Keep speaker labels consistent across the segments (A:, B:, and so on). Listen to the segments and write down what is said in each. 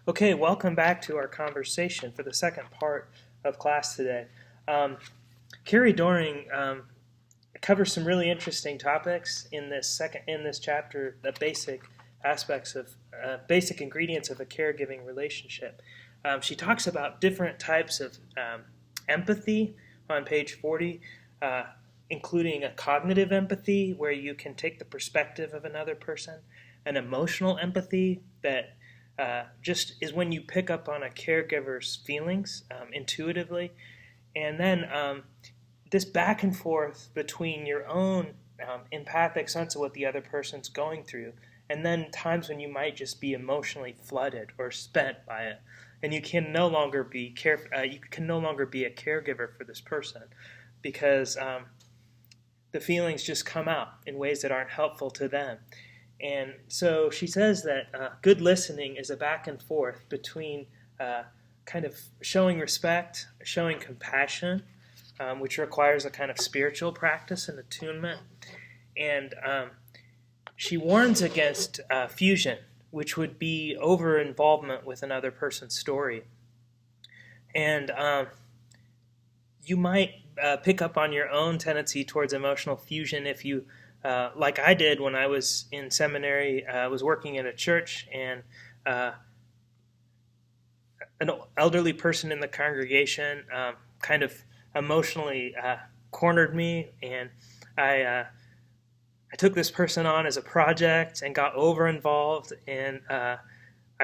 A: Okay, welcome back to our conversation for the second part of class today. Carrie Doring covers some really interesting topics in this chapter, the basic aspects of basic ingredients of a caregiving relationship. She talks about different types of empathy on page 40, including a cognitive empathy where you can take the perspective of another person, an emotional empathy that just is when you pick up on a caregiver's feelings intuitively, and then this back and forth between your own empathic sense of what the other person's going through, and then times when you might just be emotionally flooded or spent by it, and you can no longer be a caregiver for this person because the feelings just come out in ways that aren't helpful to them. And so she says that good listening is a back and forth between kind of showing respect, showing compassion, which requires a kind of spiritual practice and attunement. And she warns against fusion, which would be over-involvement with another person's story. And you might pick up on your own tendency towards emotional fusion if you like I did when I was in seminary. I was working in a church, and an elderly person in the congregation kind of emotionally cornered me, and I took this person on as a project and got over-involved, and I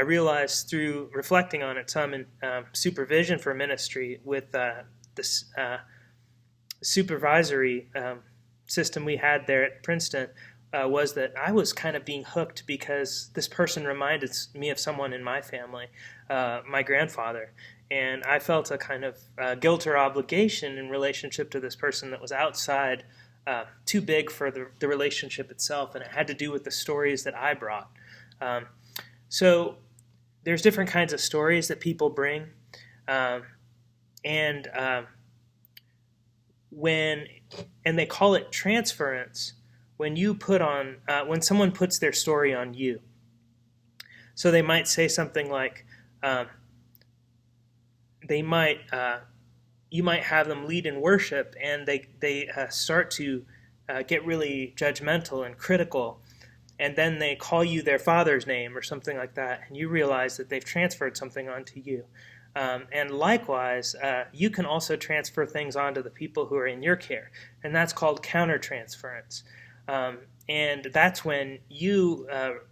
A: realized through reflecting on it some in supervision for ministry with this supervisory system we had there at Princeton was that I was kind of being hooked because this person reminded me of someone in my family, my grandfather, and I felt a kind of guilt or obligation in relationship to this person that was outside, too big for the relationship itself, and it had to do with the stories that I brought. So there's different kinds of stories that people bring, and they call it transference when you put on when someone puts their story on you. So they might say something like, you might have them lead in worship, and they start to get really judgmental and critical, and then they call you their father's name or something like that, and you realize that they've transferred something onto you. And likewise, you can also transfer things onto the people who are in your care, and that's called countertransference. And that's when you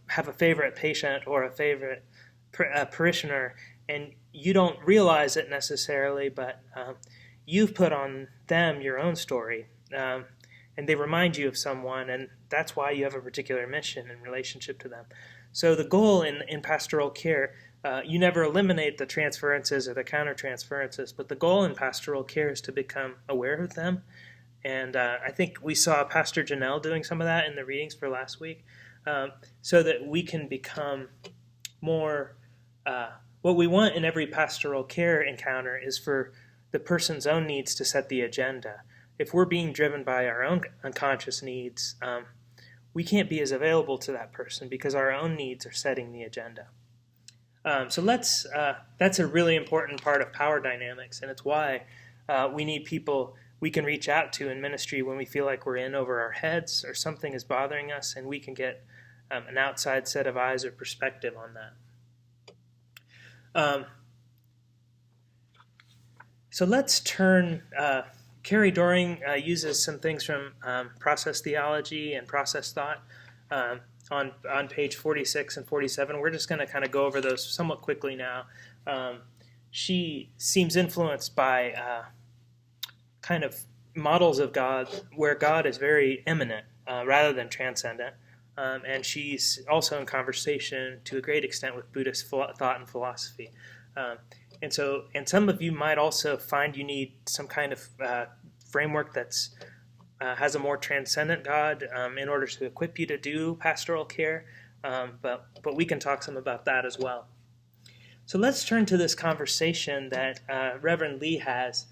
A: have a favorite patient or a favorite parishioner, and you don't realize it necessarily, but you've put on them your own story, and they remind you of someone, and that's why you have a particular mission in relationship to them. So the goal in pastoral care, you never eliminate the transferences or the countertransferences, but the goal in pastoral care is to become aware of them. And I think we saw Pastor Janelle doing some of that in the readings for last week, so that we can become more, what we want in every pastoral care encounter is for the person's own needs to set the agenda. If we're being driven by our own unconscious needs, we can't be as available to that person because our own needs are setting the agenda. So that's a really important part of power dynamics, and it's why we need people we can reach out to in ministry when we feel like we're in over our heads or something is bothering us, and we can get an outside set of eyes or perspective on that. So let's turn, Carrie Doring uses some things from process theology and process thought on page 46 and 47. We're just going to kind of go over those somewhat quickly now. She seems influenced by kind of models of God where God is very immanent rather than transcendent. And she's also in conversation to a great extent with Buddhist thought and philosophy. And some of you might also find you need some kind of framework that's has a more transcendent God in order to equip you to do pastoral care, but we can talk some about that as well. So let's turn to this conversation that Reverend Lee has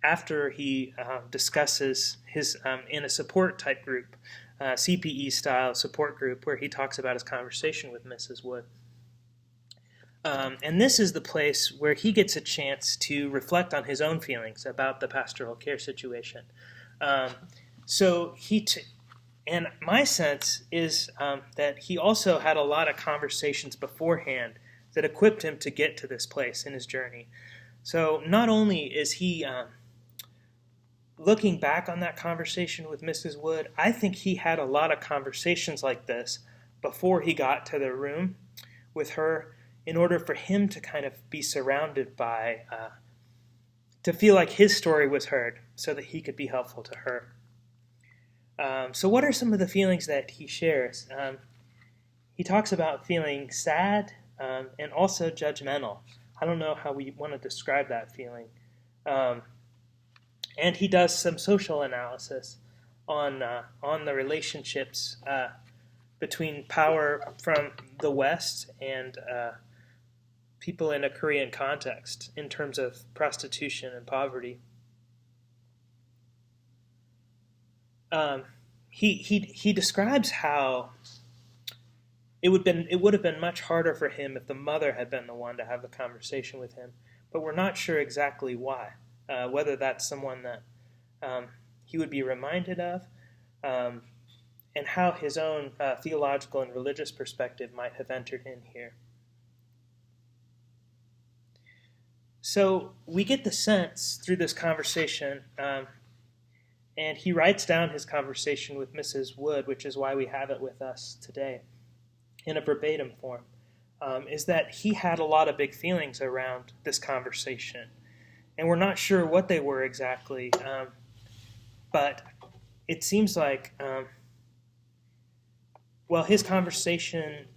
A: after he discusses his in a support type group, CPE style support group, where he talks about his conversation with Mrs. Wood. And this is the place where he gets a chance to reflect on his own feelings about the pastoral care situation. So and my sense is that he also had a lot of conversations beforehand that equipped him to get to this place in his journey. So not only is he looking back on that conversation with Mrs. Wood, I think he had a lot of conversations like this before he got to the room with her, in order for him to kind of be surrounded by, to feel like his story was heard so that he could be helpful to her. So what are some of the feelings that he shares? He talks about feeling sad and also judgmental. I don't know how we want to describe that feeling. And he does some social analysis on the relationships between power from the West and people in a Korean context in terms of prostitution and poverty. He describes how it would have been much harder for him if the mother had been the one to have the conversation with him, but we're not sure exactly why. Whether that's someone that he would be reminded of, and how his own theological and religious perspective might have entered in here. So we get the sense through this conversation, and he writes down his conversation with Mrs. Wood, which is why we have it with us today in a verbatim form, is that he had a lot of big feelings around this conversation. And we're not sure what they were exactly, but it seems like, his conversation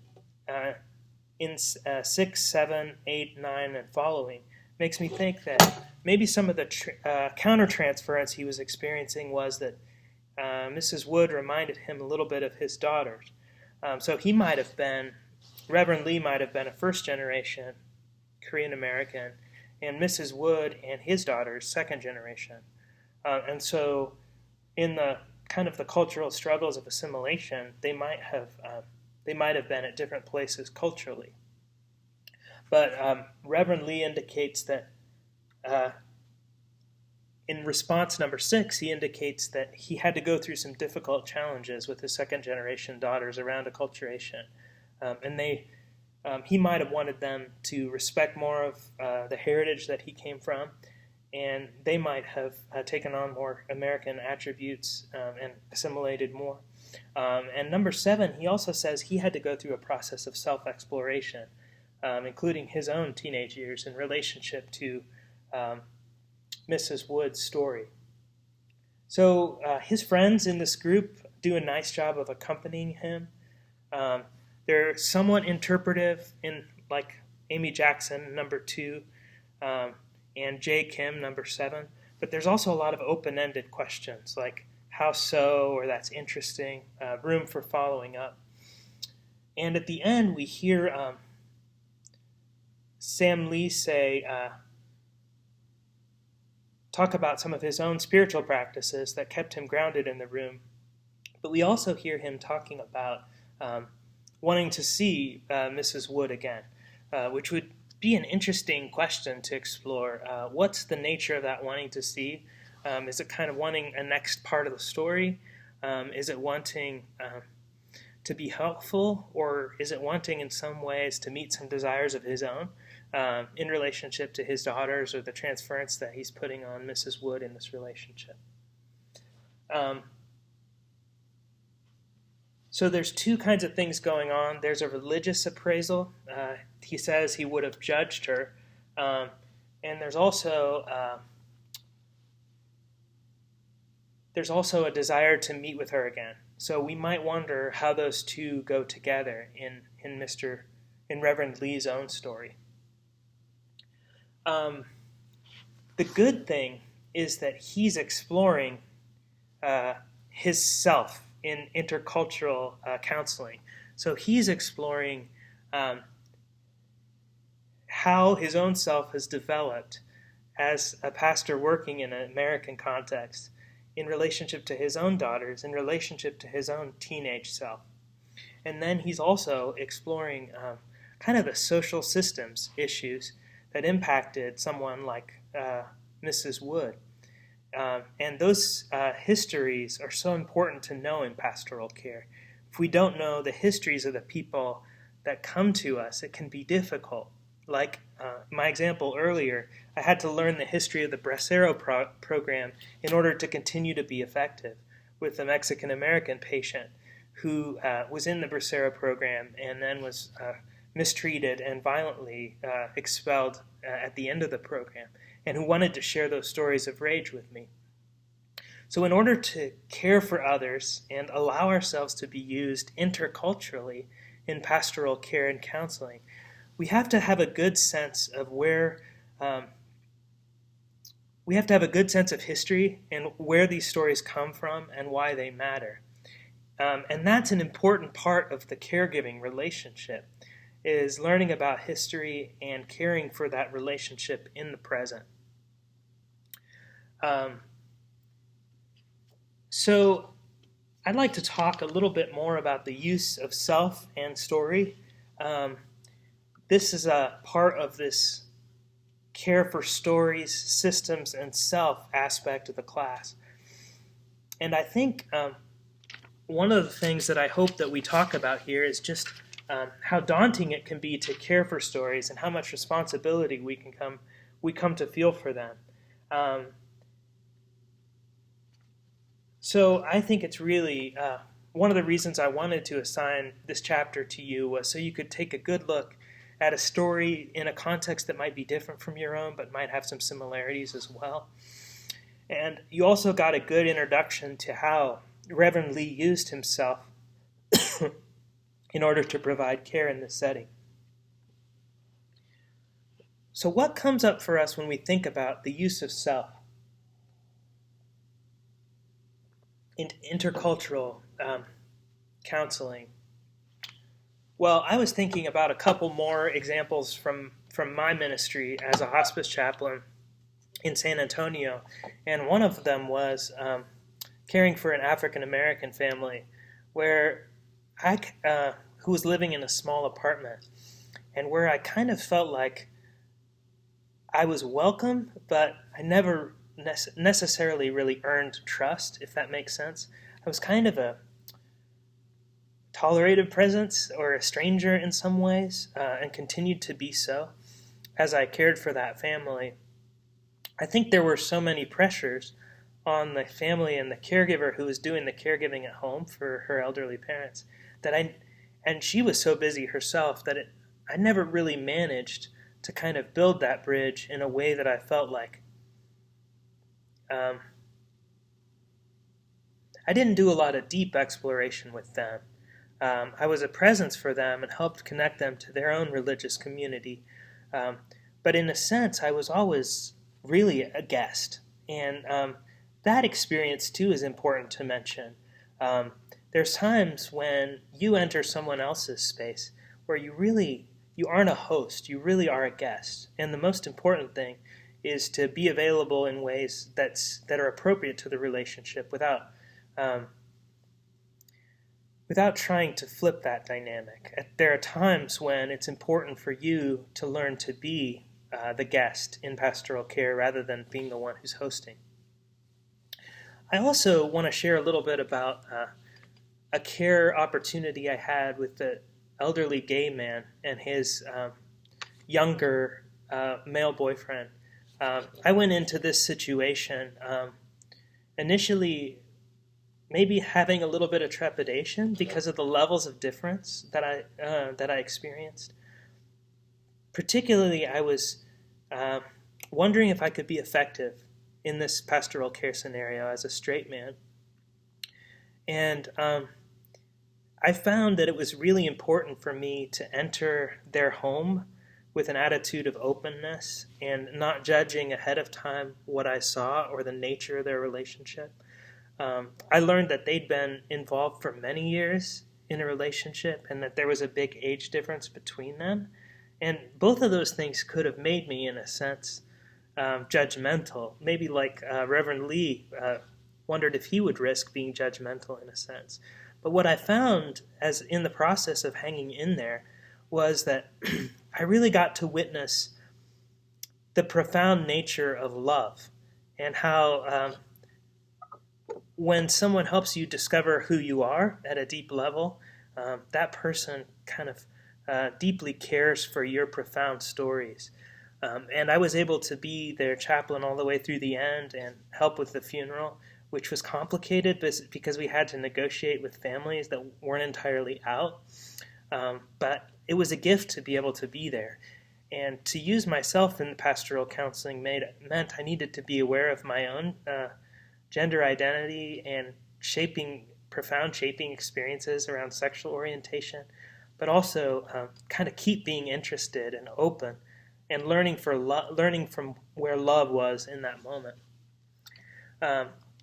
A: in 6, 7, 8, 9, and following makes me think that maybe some of the countertransference he was experiencing was that Mrs. Wood reminded him a little bit of his daughters. So he might have been, Reverend Lee might have been a first-generation Korean American, and Mrs. Wood and his daughters, second generation. And so in the kind of the cultural struggles of assimilation, they might have been at different places culturally. But Reverend Lee indicates that in response number 6, he indicates that he had to go through some difficult challenges with his second generation daughters around acculturation. And he might have wanted them to respect more of the heritage that he came from, and they might have taken on more American attributes and assimilated more. And number 7, he also says he had to go through a process of self-exploration, including his own teenage years in relationship to Mrs. Wood's story. So his friends in this group do a nice job of accompanying him. They're somewhat interpretive in, like Amy Jackson, number 2, and Jay Kim, number 7. But there's also a lot of open-ended questions, like how so, or that's interesting, room for following up. And at the end, we hear Sam Lee talk about some of his own spiritual practices that kept him grounded in the room. But we also hear him talking about wanting to see Mrs. Wood again, which would be an interesting question to explore. What's the nature of that wanting to see? Is it kind of wanting a next part of the story? Is it wanting to be helpful, or is it wanting in some ways to meet some desires of his own in relationship to his daughters, or the transference that he's putting on Mrs. Wood in this relationship? So there's two kinds of things going on. There's a religious appraisal. He says he would have judged her. And there's also a desire to meet with her again. So we might wonder how those two go together in Reverend Lee's own story. The good thing is that he's exploring his self in intercultural counseling. So he's exploring how his own self has developed as a pastor working in an American context in relationship to his own daughters, in relationship to his own teenage self. And then he's also exploring kind of the social systems issues that impacted someone like Mrs. Wood. And those histories are so important to know in pastoral care. If we don't know the histories of the people that come to us, it can be difficult. Like my example earlier, I had to learn the history of the Bracero program in order to continue to be effective with a Mexican-American patient who was in the Bracero program and then was mistreated and violently expelled at the end of the program, and who wanted to share those stories of rage with me. So in order to care for others and allow ourselves to be used interculturally in pastoral care and counseling, we have to have a good sense of we have to have a good sense of history and where these stories come from and why they matter. And that's an important part of the caregiving relationship, is learning about history and caring for that relationship in the present. So I'd like to talk a little bit more about the use of self and story. This is a part of this care for stories, systems, and self aspect of the class. And I think one of the things that I hope that we talk about here is just how daunting it can be to care for stories and how much responsibility we come to feel for them. So I think it's really one of the reasons I wanted to assign this chapter to you was so you could take a good look at a story in a context that might be different from your own, but might have some similarities as well. And you also got a good introduction to how Reverend Lee used himself in order to provide care in this setting. So what comes up for us when we think about the use of self in intercultural counseling? Well, I was thinking about a couple more examples from my ministry as a hospice chaplain in San Antonio, and one of them was caring for an African-American family where who was living in a small apartment, and where I kind of felt like I was welcome, but I never necessarily really earned trust, if that makes sense. I was kind of a tolerated presence or a stranger in some ways, and continued to be so as I cared for that family. I think there were so many pressures on the family and the caregiver who was doing the caregiving at home for her elderly parents and she was so busy herself that I never really managed to kind of build that bridge in a way that I felt like I didn't do a lot of deep exploration with them. I was a presence for them and helped connect them to their own religious community. But in a sense, I was always really a guest. And that experience, too, is important to mention. There's times when you enter someone else's space where you aren't a host, you really are a guest. And the most important thing is to be available in ways that are appropriate to the relationship without trying to flip that dynamic. There are times when it's important for you to learn to be the guest in pastoral care rather than being the one who's hosting. I also want to share a little bit about a care opportunity I had with the elderly gay man and his younger male boyfriend. I went into this situation initially maybe having a little bit of trepidation because of the levels of difference that I experienced. Particularly, I was wondering if I could be effective in this pastoral care scenario as a straight man. And I found that it was really important for me to enter their home with an attitude of openness and not judging ahead of time what I saw or the nature of their relationship. I learned that they'd been involved for many years in a relationship and that there was a big age difference between them. And both of those things could have made me, in a sense, judgmental. Maybe like Reverend Lee wondered if he would risk being judgmental in a sense. But what I found as in the process of hanging in there was that I really got to witness the profound nature of love and how when someone helps you discover who you are at a deep level, that person kind of deeply cares for your profound stories. And I was able to be their chaplain all the way through the end and help with the funeral, which was complicated because we had to negotiate with families that weren't entirely out. But it was a gift to be able to be there. And to use myself in pastoral counseling meant I needed to be aware of my own gender identity and profound shaping experiences around sexual orientation, but also kind of keep being interested and open and learning from where love was in that moment.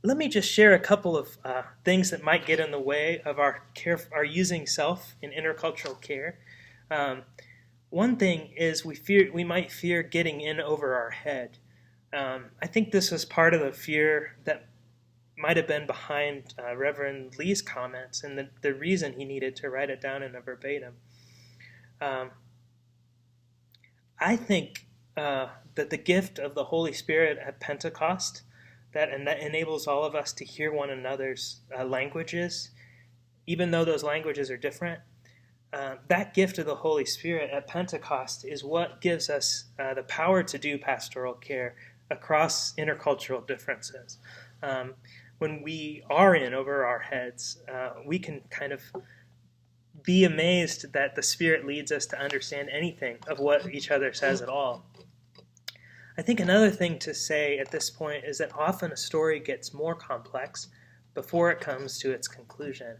A: Let me just share a couple of things that might get in the way of our using self in intercultural care. One thing is we might fear getting in over our head. I think this was part of the fear that might have been behind Reverend Lee's comments and the reason he needed to write it down in a verbatim. I think that the gift of the Holy Spirit at Pentecost that enables all of us to hear one another's languages, even though those languages are different, that gift of the Holy Spirit at Pentecost is what gives us the power to do pastoral care across intercultural differences. When we are in over our heads, we can kind of be amazed that the Spirit leads us to understand anything of what each other says at all. I think another thing to say at this point is that often a story gets more complex before it comes to its conclusion.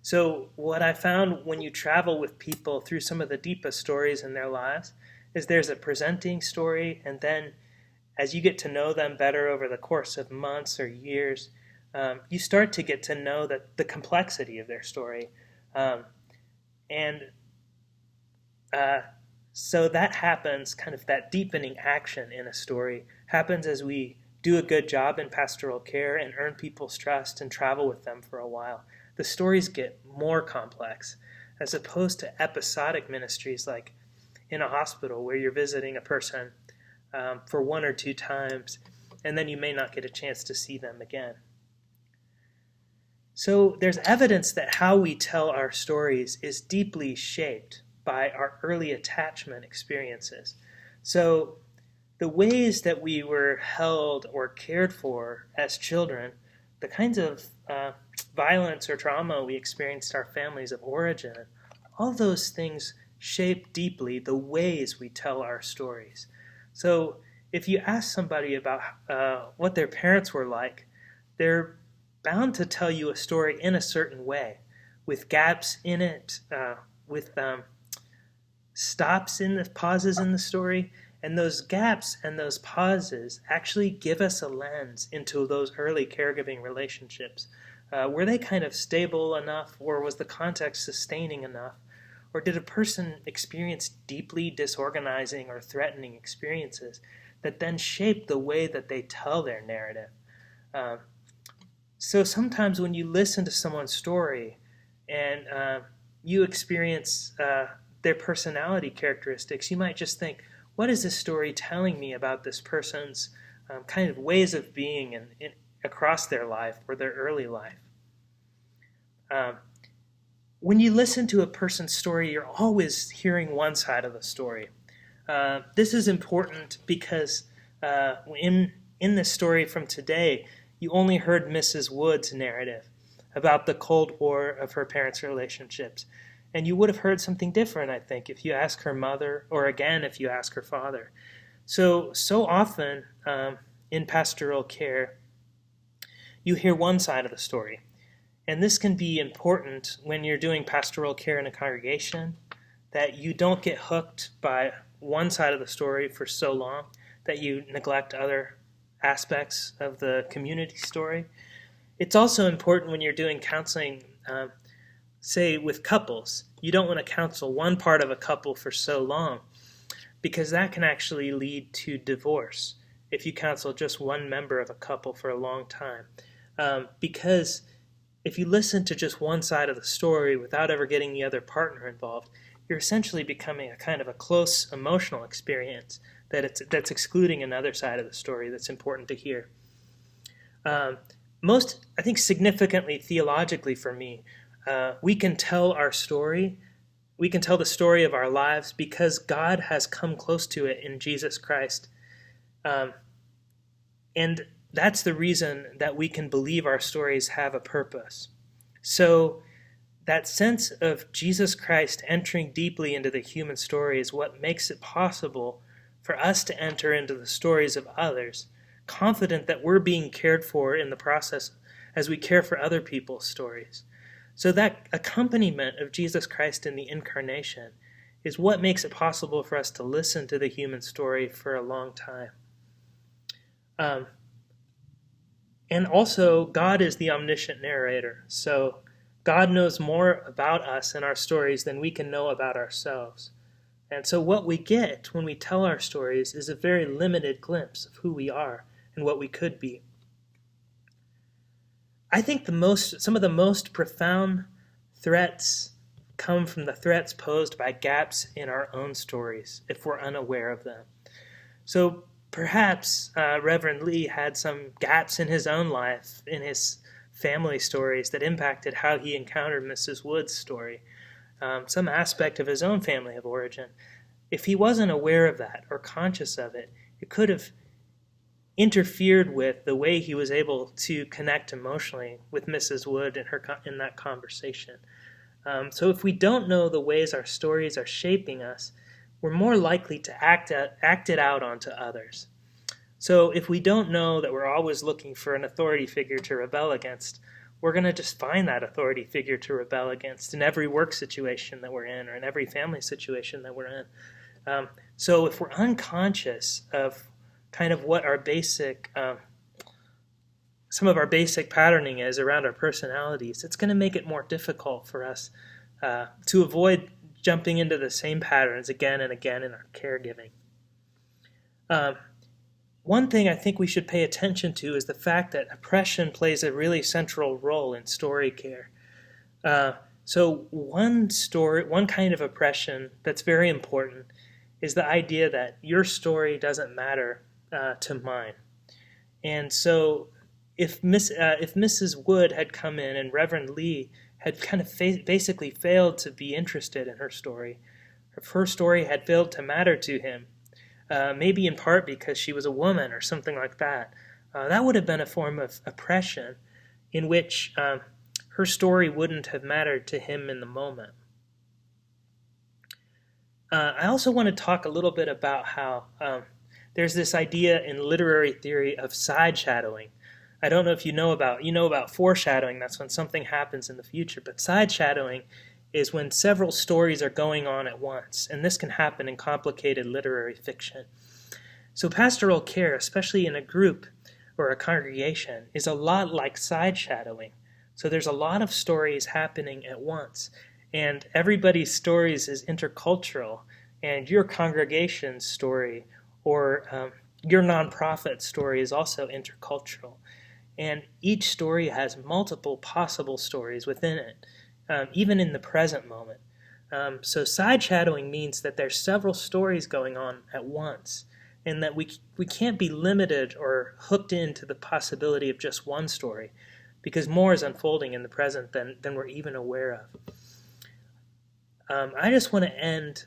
A: So what I found when you travel with people through some of the deepest stories in their lives is there's a presenting story, and then as you get to know them better over the course of months or years, you start to get to know the complexity of their story. So that happens, kind of that deepening action in a story happens as we do a good job in pastoral care and earn people's trust and travel with them for a while. The stories get more complex as opposed to episodic ministries like in a hospital where you're visiting a person for one or two times and then you may not get a chance to see them again. So there's evidence that how we tell our stories is deeply shaped by our early attachment experiences. So the ways that we were held or cared for as children, the kinds of violence or trauma we experienced in our families of origin, all those things shape deeply the ways we tell our stories. So if you ask somebody about what their parents were like, they're bound to tell you a story in a certain way, with gaps in it, with stops in the pauses in the story, and those gaps and those pauses actually give us a lens into those early caregiving relationships. Were they kind of stable enough, or was the context sustaining enough, or did a person experience deeply disorganizing or threatening experiences that then shape the way that they tell their narrative? So sometimes when you listen to someone's story and you experience their personality characteristics, you might just think, what is this story telling me about this person's kind of ways of being across their life or their early life? When you listen to a person's story, you're always hearing one side of the story. This is important because in this story from today, you only heard Mrs. Wood's narrative about the Cold War of her parents' relationships. And you would have heard something different, I think, if you ask her mother, or again, if you ask her father. So often in pastoral care, you hear one side of the story. And this can be important when you're doing pastoral care in a congregation, that you don't get hooked by one side of the story for so long that you neglect other aspects of the community story. It's also important when you're doing counseling, say with couples. You don't want to counsel one part of a couple for so long because that can actually lead to divorce if you counsel just one member of a couple for a long time. Because if you listen to just one side of the story without ever getting the other partner involved, you're essentially becoming a kind of a close emotional experience that's excluding another side of the story that's important to hear. Most, I think, significantly theologically for me, we can tell our story. We can tell the story of our lives because God has come close to it in Jesus Christ. And that's the reason that we can believe our stories have a purpose. So that sense of Jesus Christ entering deeply into the human story is what makes it possible for us to enter into the stories of others, confident that we're being cared for in the process as we care for other people's stories. So that accompaniment of Jesus Christ in the incarnation is what makes it possible for us to listen to the human story for a long time. And also, God is the omniscient narrator. So God knows more about us and our stories than we can know about ourselves. And so what we get when we tell our stories is a very limited glimpse of who we are and what we could be. I think some of the most profound threats come from the threats posed by gaps in our own stories, if we're unaware of them. So perhaps Reverend Lee had some gaps in his own life, in his family stories, that impacted how he encountered Mrs. Wood's story, some aspect of his own family of origin. If he wasn't aware of that or conscious of it, it could have interfered with the way he was able to connect emotionally with Mrs. Wood in that conversation. So if we don't know the ways our stories are shaping us, we're more likely to act it out onto others. So if we don't know that we're always looking for an authority figure to rebel against, we're going to just find that authority figure to rebel against in every work situation that we're in or in every family situation that we're in. So if we're unconscious of kind of what our basic, some of our basic patterning is around our personalities, it's going to make it more difficult for us to avoid jumping into the same patterns again and again in our caregiving. One thing I think we should pay attention to is the fact that oppression plays a really central role in story care. So one kind of oppression that's very important is the idea that your story doesn't matter to mine. And so if Mrs. Wood had come in and Reverend Lee had kind of basically failed to be interested in her story, if her story had failed to matter to him, maybe in part because she was a woman or something like that, that would have been a form of oppression in which her story wouldn't have mattered to him in the moment. I also want to talk a little bit about how there's this idea in literary theory of side shadowing. I don't know if you know about foreshadowing. That's when something happens in the future. But side shadowing is when several stories are going on at once, and this can happen in complicated literary fiction. So pastoral care, especially in a group or a congregation, is a lot like side shadowing. So there's a lot of stories happening at once, and everybody's stories is intercultural, and your congregation's story or your nonprofit story is also intercultural. And each story has multiple possible stories within it, even in the present moment. So side shadowing means that there's several stories going on at once, and that we can't be limited or hooked into the possibility of just one story, because more is unfolding in the present than we're even aware of. I just want to end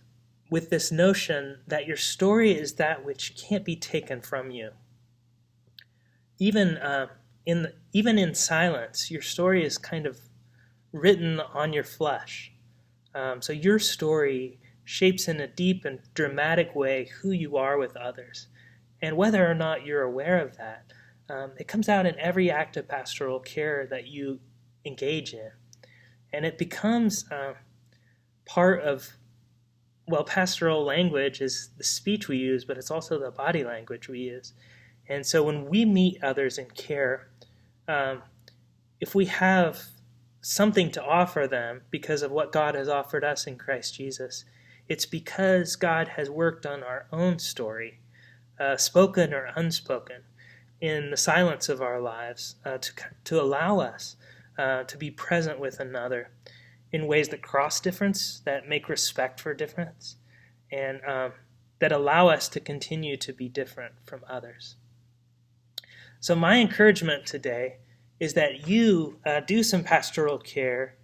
A: with this notion that your story is that which can't be taken from you. Even in silence, your story is kind of written on your flesh. So your story shapes in a deep and dramatic way who you are with others. And whether or not you're aware of that, it comes out in every act of pastoral care that you engage in. And it becomes part of, pastoral language is the speech we use, but it's also the body language we use. And so when we meet others in care, if we have something to offer them because of what God has offered us in Christ Jesus, it's because God has worked on our own story, spoken or unspoken, in the silence of our lives, to allow us to be present with another in ways that cross difference, that make respect for difference, and that allow us to continue to be different from others. So my encouragement today is that you do some pastoral care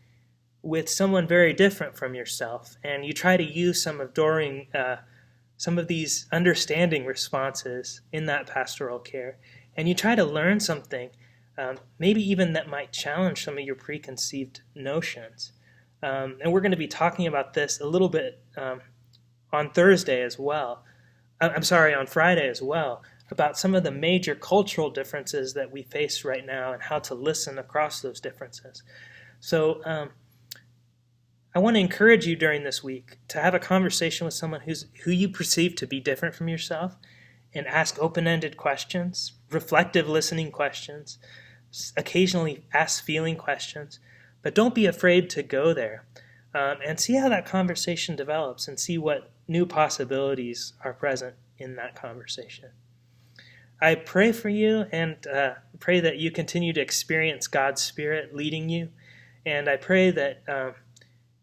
A: with someone very different from yourself, and you try to use some of these understanding responses in that pastoral care, and you try to learn something, maybe even that might challenge some of your preconceived notions. And we're going to be talking about this a little bit on Thursday as well. On Friday as well, about some of the major cultural differences that we face right now and how to listen across those differences. So I want to encourage you during this week to have a conversation with someone who you perceive to be different from yourself, and ask open-ended questions, reflective listening questions, occasionally ask feeling questions, but don't be afraid to go there and see how that conversation develops and see what new possibilities are present in that conversation. I pray for you and pray that you continue to experience God's Spirit leading you, and I pray that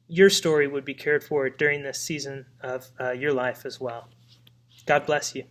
A: your story would be cared for during this season of your life as well. God bless you.